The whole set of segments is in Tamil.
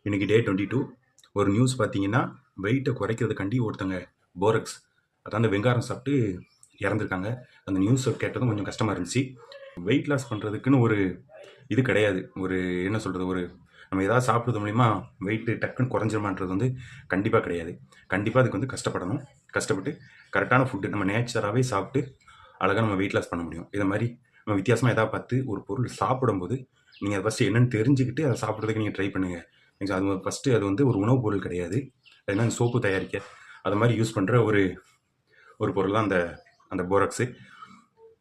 இன்றைக்கி டே 22. ஒரு நியூஸ் பார்த்தீங்கன்னா, வெயிட்டை குறைக்கிறதுக்காண்டி ஒருத்தங்க போரக்ஸ், அதான் அந்த வெங்காரம் சாப்பிட்டு இறந்துருக்காங்க. அந்த நியூஸை கேட்டதும் கொஞ்சம் கஷ்டமாக இருந்துச்சு. வெயிட் லாஸ் பண்ணுறதுக்குன்னு ஒரு இது கிடையாது. ஒரு என்ன சொல்கிறது, ஒரு நம்ம ஏதாவது சாப்பிட்றது மூலிமா வெயிட்டு டக்குன்னு குறைஞ்சிருமான்றது வந்து கண்டிப்பாக கிடையாது. கண்டிப்பாக அதுக்கு வந்து கஷ்டப்படணும். கஷ்டப்பட்டு கரெக்டான ஃபுட்டு நம்ம நேச்சராகவே சாப்பிட்டு அழகாக நம்ம வெயிட் லாஸ் பண்ண முடியும். இதை மாதிரி நம்ம வித்தியாசமாக எதாவது பார்த்து ஒரு பொருள் சாப்பிடும்போது நீங்கள் அதை ஃபஸ்ட்டு என்னென்னு தெரிஞ்சுக்கிட்டு அதை சாப்பிட்றதுக்கு நீங்கள் ட்ரை பண்ணுங்கள். அது ஃபஸ்ட்டு அது வந்து ஒரு உணவுப் பொருள் கிடையாது. அது என்ன சோப்பு தயாரிக்க அது மாதிரி யூஸ் பண்ணுற ஒரு ஒரு பொருள் தான் அந்த அந்த போரக்ஸு.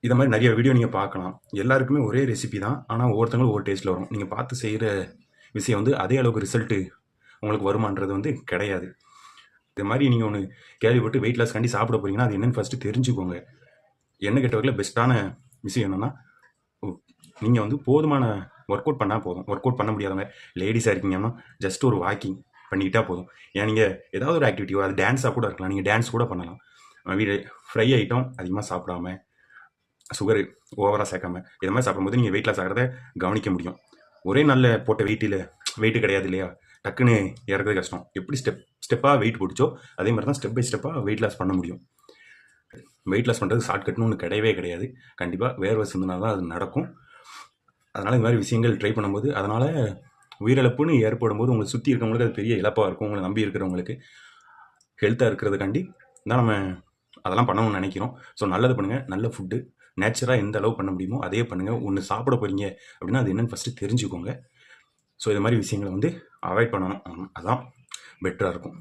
இதை மாதிரி நிறைய வீடியோ நீங்கள் பார்க்கலாம். எல்லாருக்குமே ஒரே ரெசிபி தான், ஆனால் ஒவ்வொருத்தங்களும் ஒவ்வொரு டேஸ்ட்டில் வரும். நீங்கள் பார்த்து செய்கிற விஷயம் வந்து அதே அளவுக்கு ரிசல்ட்டு உங்களுக்கு வருமானது வந்து கிடையாது. இது மாதிரி நீங்கள் ஒன்று கேள்விப்பட்டு வெயிட் லாஸ்க்காண்டி சாப்பிட போகிறீங்கன்னா அது என்னென்னு ஃபஸ்ட்டு தெரிஞ்சுக்கோங்க. என்ன கேட்டவர்களில் பெஸ்ட்டான விஷயம் என்னென்னா, நீங்கள் வந்து போதுமான ஒர்க் அவுட் பண்ணால் போதும். ஒர்க் அவுட் பண்ண முடியாதவங்க லேடிஸாக இருக்கீங்கன்னா ஜஸ்ட் ஒரு வாக்கிங் பண்ணிக்கிட்டால் போதும். ஏன் நீங்கள் ஏதாவது ஒரு ஆக்டிவிட்டியோ அது டான்ஸாக கூட இருக்கலாம், நீங்கள் டான்ஸ் கூட பண்ணலாம். வீடு ஃப்ரை ஐட்டம் அதிகமாக சாப்பிடாம, சுகரு ஓவராக சேர்க்காம இதை மாதிரி சாப்பிடும்போது நீங்கள் வெயிட் லாஸ் ஆகிறத கவனிக்க முடியும். ஒரே நாளில் போட்ட வெயிட்டு கிடையாது இல்லையா, டக்குன்னு இறக்குறது கஷ்டம். எப்படி ஸ்டெப்பாக வெயிட் போட்டுச்சோ அதே மாதிரி தான் ஸ்டெப் பை ஸ்டெப்பாக வெயிட் லாஸ் பண்ண முடியும். வெயிட் லாஸ் பண்ணுறது ஷார்ட்கட்னு ஒன்று கிடையவே கிடையாது. கண்டிப்பாக வேர்வை சிந்தினா தான் அது நடக்கும். அதனால் இந்த மாதிரி விஷயங்கள் ட்ரை பண்ணும்போது அதனால் உயிரிழப்புன்னு ஏற்படும் போது உங்களை சுற்றி இருக்கிறவங்களுக்கு அது பெரிய இழப்பாக இருக்கும். உங்களை நம்பி இருக்கிறவங்களுக்கு ஹெல்த்தாக இருக்கிறதுக்காண்டி தான் நம்ம அதெல்லாம் பண்ணணும்னு நினைக்கிறோம். ஸோ நல்லது பண்ணுங்கள். நல்ல ஃபுட்டு நேச்சராக எந்த அளவு பண்ண முடியுமோ அதே பண்ணுங்கள். ஒன்று சாப்பிட போகிறீங்க அப்படின்னா அது என்னென்னு ஃபஸ்ட்டு தெரிஞ்சுக்கோங்க. ஸோ இது மாதிரி விஷயங்களை வந்து அவாய்ட் பண்ணணும். அதான் பெட்டராக இருக்கும்.